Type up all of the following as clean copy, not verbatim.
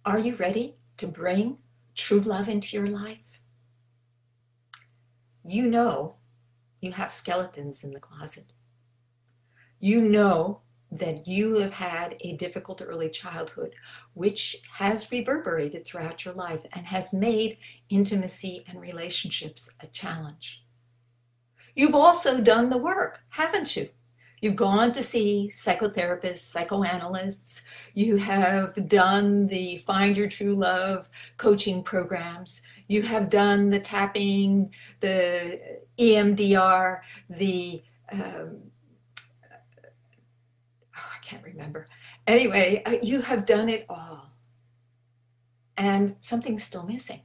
Are you ready to bring true love into your life? You know you have skeletons in the closet. You know that you have had a difficult early childhood, which has reverberated throughout your life and has made intimacy and relationships a challenge. You've also done the work, haven't you? You've gone to see psychotherapists, psychoanalysts. You have done the Find Your True Love coaching programs. You have done the tapping, the EMDR, the, I can't remember. Anyway, you have done it all. And something's still missing.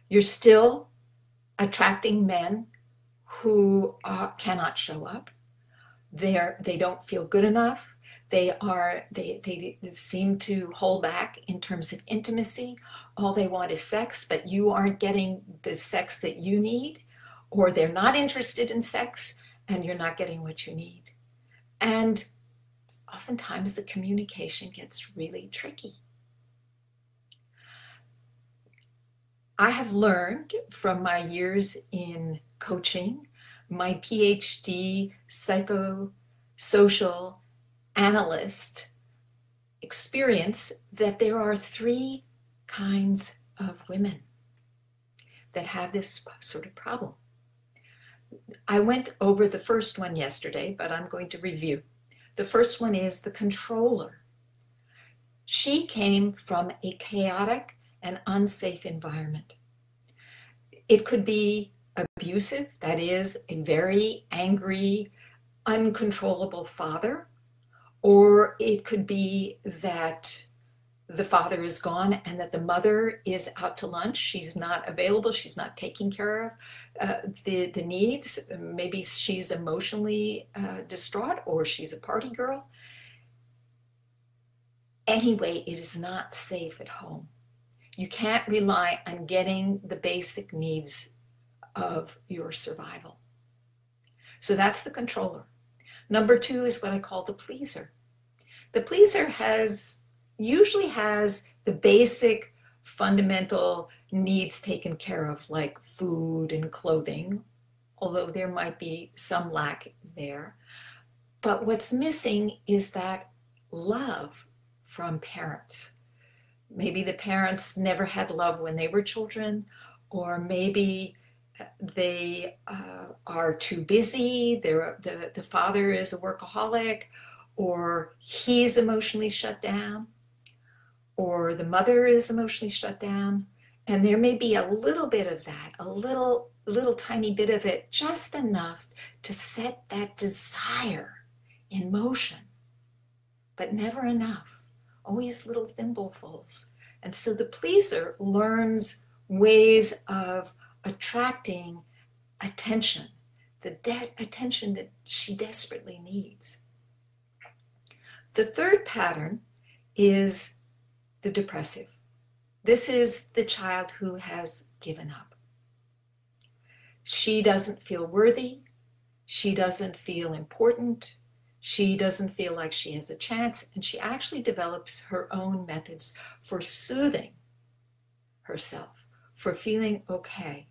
You're still attracting men who cannot show up. They don't feel good enough. They seem to hold back in terms of intimacy. All they want is sex, but you aren't getting the sex that you need, or they're not interested in sex and you're not getting what you need. And oftentimes the communication gets really tricky. I have learned from my years in coaching, my PhD psychosocial analyst experience, that there are three kinds of women that have this sort of problem. I went over the first one yesterday, but I'm going to review. The first one is the controller. She came from a chaotic and unsafe environment. It could be abusive, that is, a very angry, uncontrollable father, or it could be that the father is gone and that the mother is out to lunch. She's not available. She's not taking care of the needs. Maybe she's emotionally distraught, or she's a party girl. Anyway, it is not safe at home. You can't rely on getting the basic needs of your survival. So that's the controller. Number two is what I call the pleaser. The pleaser usually has the basic fundamental needs taken care of, like food and clothing, although there might be some lack there. But what's missing is that love from parents. Maybe the parents never had love when they were children, or maybe they are too busy. The father is a workaholic, or he's emotionally shut down, or the mother is emotionally shut down. And there may be a little bit of that, a little tiny bit of it, just enough to set that desire in motion, but never enough. Always little thimblefuls. And so the pleaser learns ways of attracting attention, the attention that she desperately needs. The third pattern is the depressive. This is the child who has given up. She doesn't feel worthy. She doesn't feel important. She doesn't feel like she has a chance, and she actually develops her own methods for soothing herself, for feeling okay.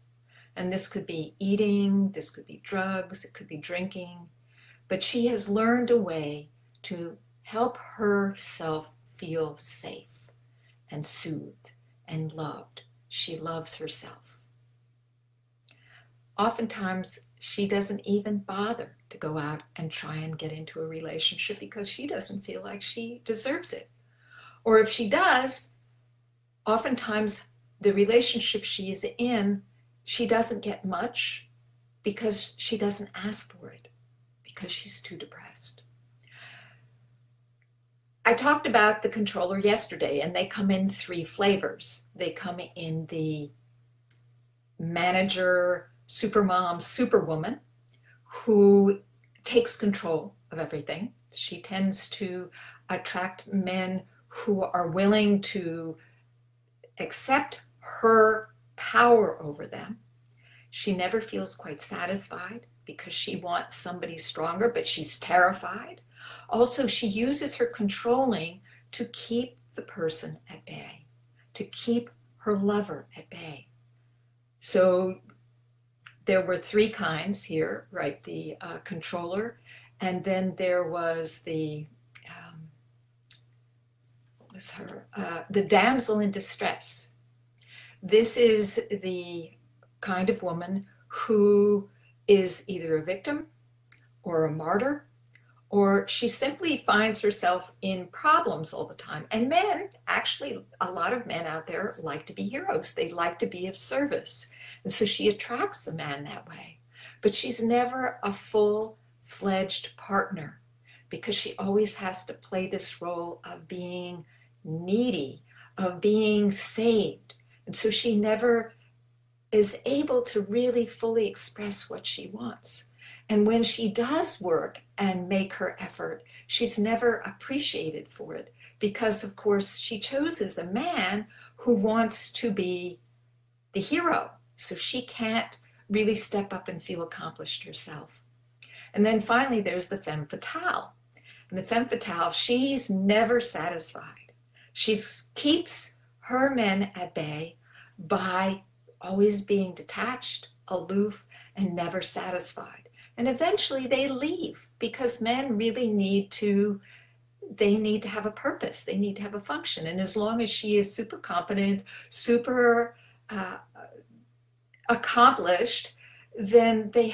And this could be eating, this could be drugs, it could be drinking, but she has learned a way to help herself feel safe and soothed and loved. She loves herself. Oftentimes, she doesn't even bother to go out and try and get into a relationship because she doesn't feel like she deserves it. Or if she does, oftentimes the relationship she is in, she doesn't get much because she doesn't ask for it, because she's too depressed. I talked about the controller yesterday, and they come in three flavors. They come in the manager, supermom, superwoman, who takes control of everything. She tends to attract men who are willing to accept her power over them. She never feels quite satisfied because she wants somebody stronger, but she's terrified. Also, she uses her controlling to keep the person at bay, to keep her lover at bay. So there were three kinds here, right? The controller, and then there was the the damsel in distress. This is the kind of woman who is either a victim or a martyr, or she simply finds herself in problems all the time. And men, actually, a lot of men out there like to be heroes. They like to be of service. And so she attracts a man that way. But she's never a full-fledged partner because she always has to play this role of being needy, of being saved. And so she never is able to really fully express what she wants. And when she does work and make her effort, she's never appreciated for it because, of course, she chooses a man who wants to be the hero. So she can't really step up and feel accomplished herself. And then finally, there's the femme fatale. And the femme fatale, she's never satisfied. She keeps her men at bay by always being detached, aloof, and never satisfied. And eventually they leave because men really need to have a purpose. They need to have a function. And as long as she is super competent, super accomplished, then they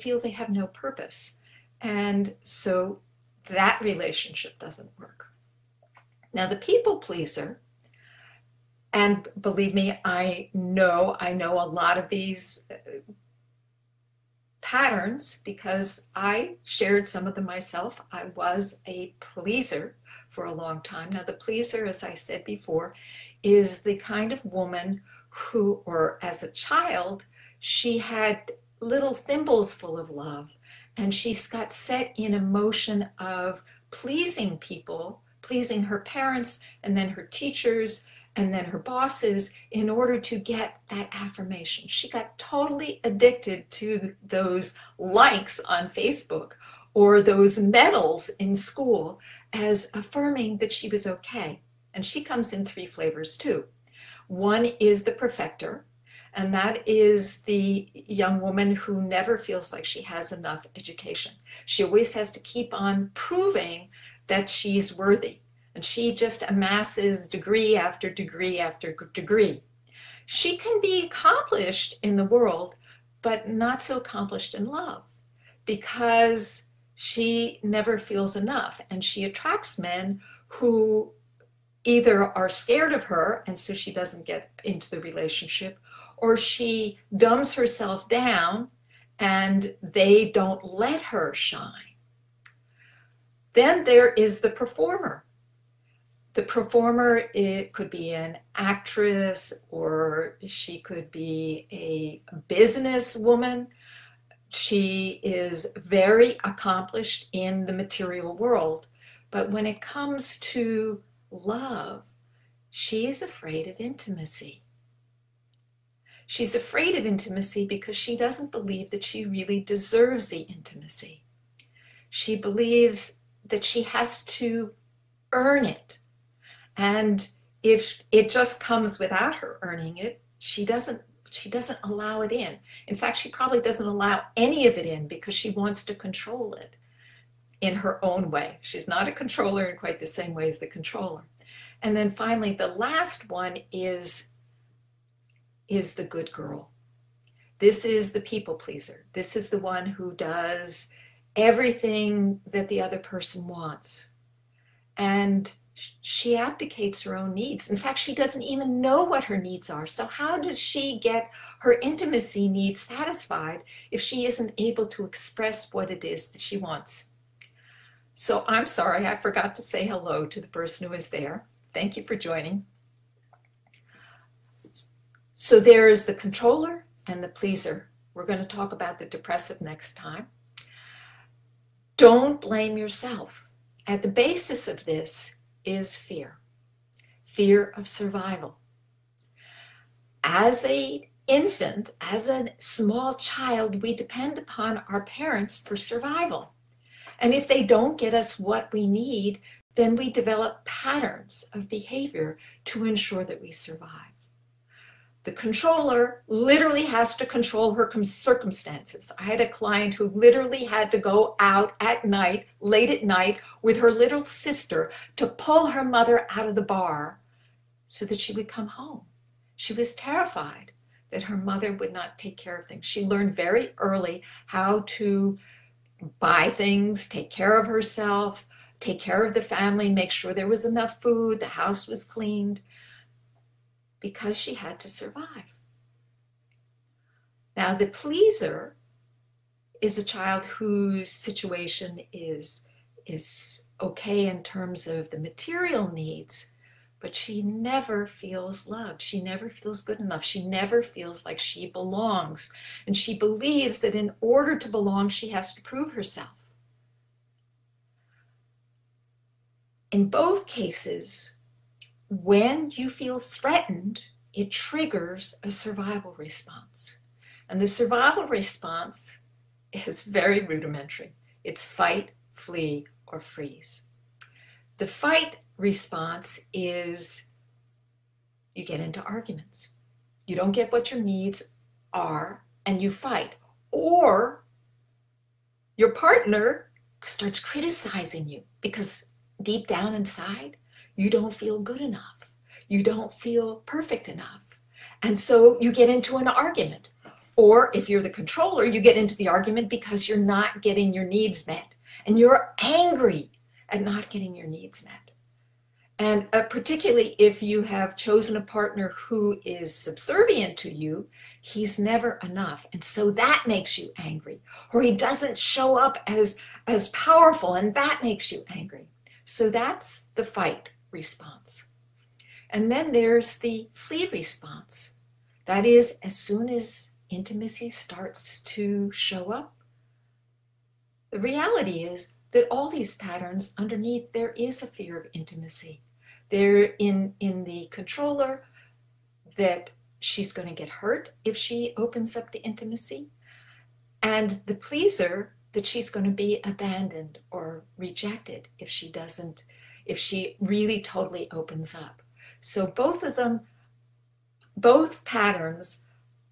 feel they have no purpose. And so that relationship doesn't work. Now the people pleaser, and believe me, I know a lot of these patterns because I shared some of them myself. I was a pleaser for a long time. Now the pleaser, as I said before, is the kind of woman who, or as a child, she had little thimbles full of love and she's got set in a motion of pleasing people, pleasing her parents and then her teachers and then her bosses in order to get that affirmation. She got totally addicted to those likes on Facebook or those medals in school as affirming that she was okay. And she comes in three flavors too. One is the perfecter, and that is the young woman who never feels like she has enough education. She always has to keep on proving that she's worthy. And she just amasses degree after degree after degree. She can be accomplished in the world, but not so accomplished in love because she never feels enough. And she attracts men who either are scared of her, and so she doesn't get into the relationship, or she dumbs herself down and they don't let her shine. Then there is the performer. The performer, it could be an actress or she could be a businesswoman. She is very accomplished in the material world, but when it comes to love, she is afraid of intimacy. She's afraid of intimacy because she doesn't believe that she really deserves the intimacy. She believes that she has to earn it. And if it just comes without her earning it, she doesn't allow it in. In fact, she probably doesn't allow any of it in because she wants to control it in her own way. She's not a controller in quite the same way as the controller. And then finally, the last one is the good girl. This is the people pleaser. This is the one who does everything that the other person wants. And she abdicates her own needs. In fact, she doesn't even know what her needs are. So how does she get her intimacy needs satisfied if she isn't able to express what it is that she wants? So I'm sorry, I forgot to say hello to the person who is there. Thank you for joining. So there is the controller and the pleaser. We're going to talk about the depressive next time. Don't blame yourself. At the basis of this is fear of survival. As an infant, as a small child, we depend upon our parents for survival. And if they don't get us what we need, then we develop patterns of behavior to ensure that we survive. The controller literally has to control her circumstances. I had a client who literally had to go out at night, late at night, with her little sister to pull her mother out of the bar so that she would come home. She was terrified that her mother would not take care of things. She learned very early how to buy things, take care of herself, take care of the family, make sure there was enough food, the house was cleaned, because she had to survive. Now, the pleaser is a child whose situation is okay in terms of the material needs, but she never feels loved. She never feels good enough. She never feels like she belongs. And she believes that in order to belong, she has to prove herself. In both cases, when you feel threatened, it triggers a survival response. And the survival response is very rudimentary. It's fight, flee, or freeze. The fight response is you get into arguments. You don't get what your needs are, and you fight. Or your partner starts criticizing you because deep down inside, you don't feel good enough. You don't feel perfect enough. And so you get into an argument. Or if you're the controller, you get into the argument because you're not getting your needs met. And you're angry at not getting your needs met. And particularly if you have chosen a partner who is subservient to you, he's never enough. And so that makes you angry. Or he doesn't show up as powerful, and that makes you angry. So that's the fight response. And then there's the flee response. That is, as soon as intimacy starts to show up, the reality is that all these patterns underneath, there is a fear of intimacy. They're in the controller, that she's going to get hurt if she opens up the intimacy, and the pleaser, that she's going to be abandoned or rejected if she really totally opens up. So both of them, both patterns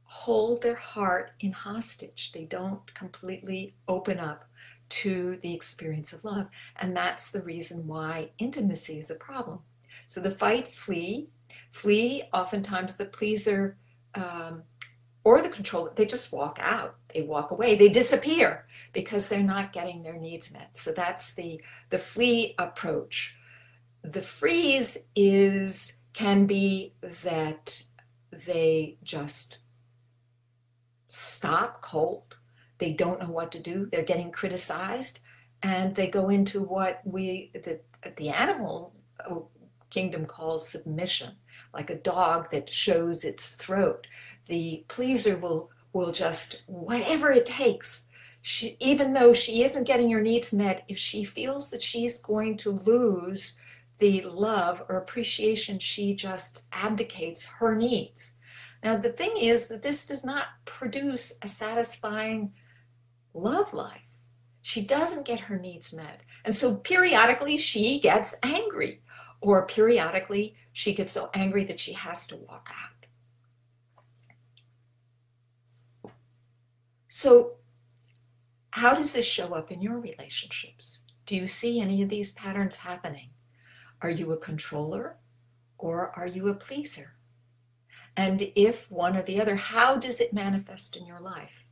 hold their heart in hostage. They don't completely open up to the experience of love. And that's the reason why intimacy is a problem. So the fight, flee, oftentimes the pleaser or the controller, they just walk out, they walk away, they disappear because they're not getting their needs met. So that's the flee approach. The freeze can be that they just stop cold. They don't know what to do. They're getting criticized, and they go into what the animal kingdom calls submission, like a dog that shows its throat. The pleaser will just, whatever it takes, even though she isn't getting her needs met, if she feels that she's going to lose the love or appreciation, she just abdicates her needs. Now, the thing is that this does not produce a satisfying love life. She doesn't get her needs met. And so periodically she gets angry, or periodically she gets so angry that she has to walk out. So how does this show up in your relationships? Do you see any of these patterns happening? Are you a controller or are you a pleaser? And if one or the other, how does it manifest in your life?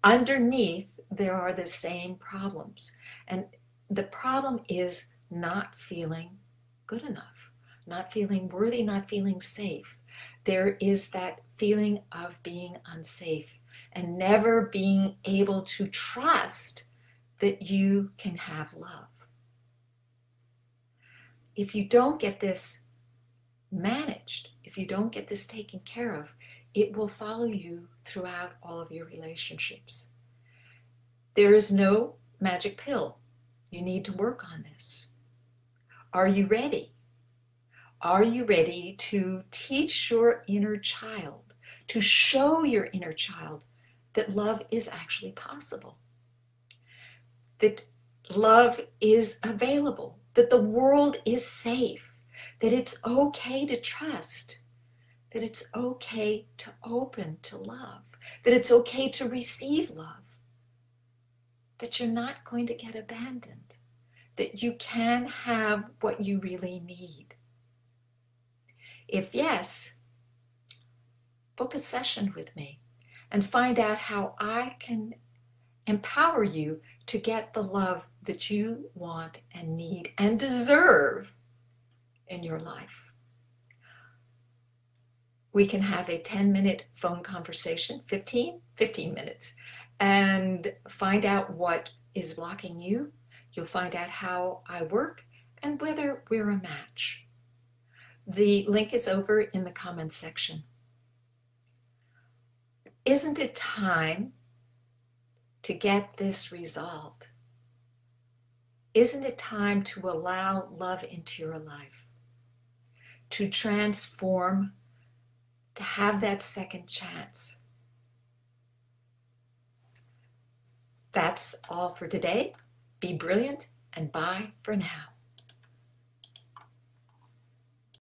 Underneath, there are the same problems. And the problem is not feeling good enough, not feeling worthy, not feeling safe. There is that feeling of being unsafe and never being able to trust that you can have love. If you don't get this managed, if you don't get this taken care of, it will follow you throughout all of your relationships. There is no magic pill. You need to work on this. Are you ready? Are you ready to teach your inner child, to show your inner child that love is actually possible? That love is available, that the world is safe, that it's okay to trust, that it's okay to open to love, that it's okay to receive love, that you're not going to get abandoned, that you can have what you really need. If yes, book a session with me and find out how I can empower you to get the love that you want and need and deserve in your life. We can have a 10-minute phone conversation, 15 minutes, and find out what is blocking you. You'll find out how I work and whether we're a match. The link is over in the comments section. Isn't it time to get this resolved? Isn't it time to allow love into your life, to transform, to have that second chance? That's all for today. Be brilliant and bye for now.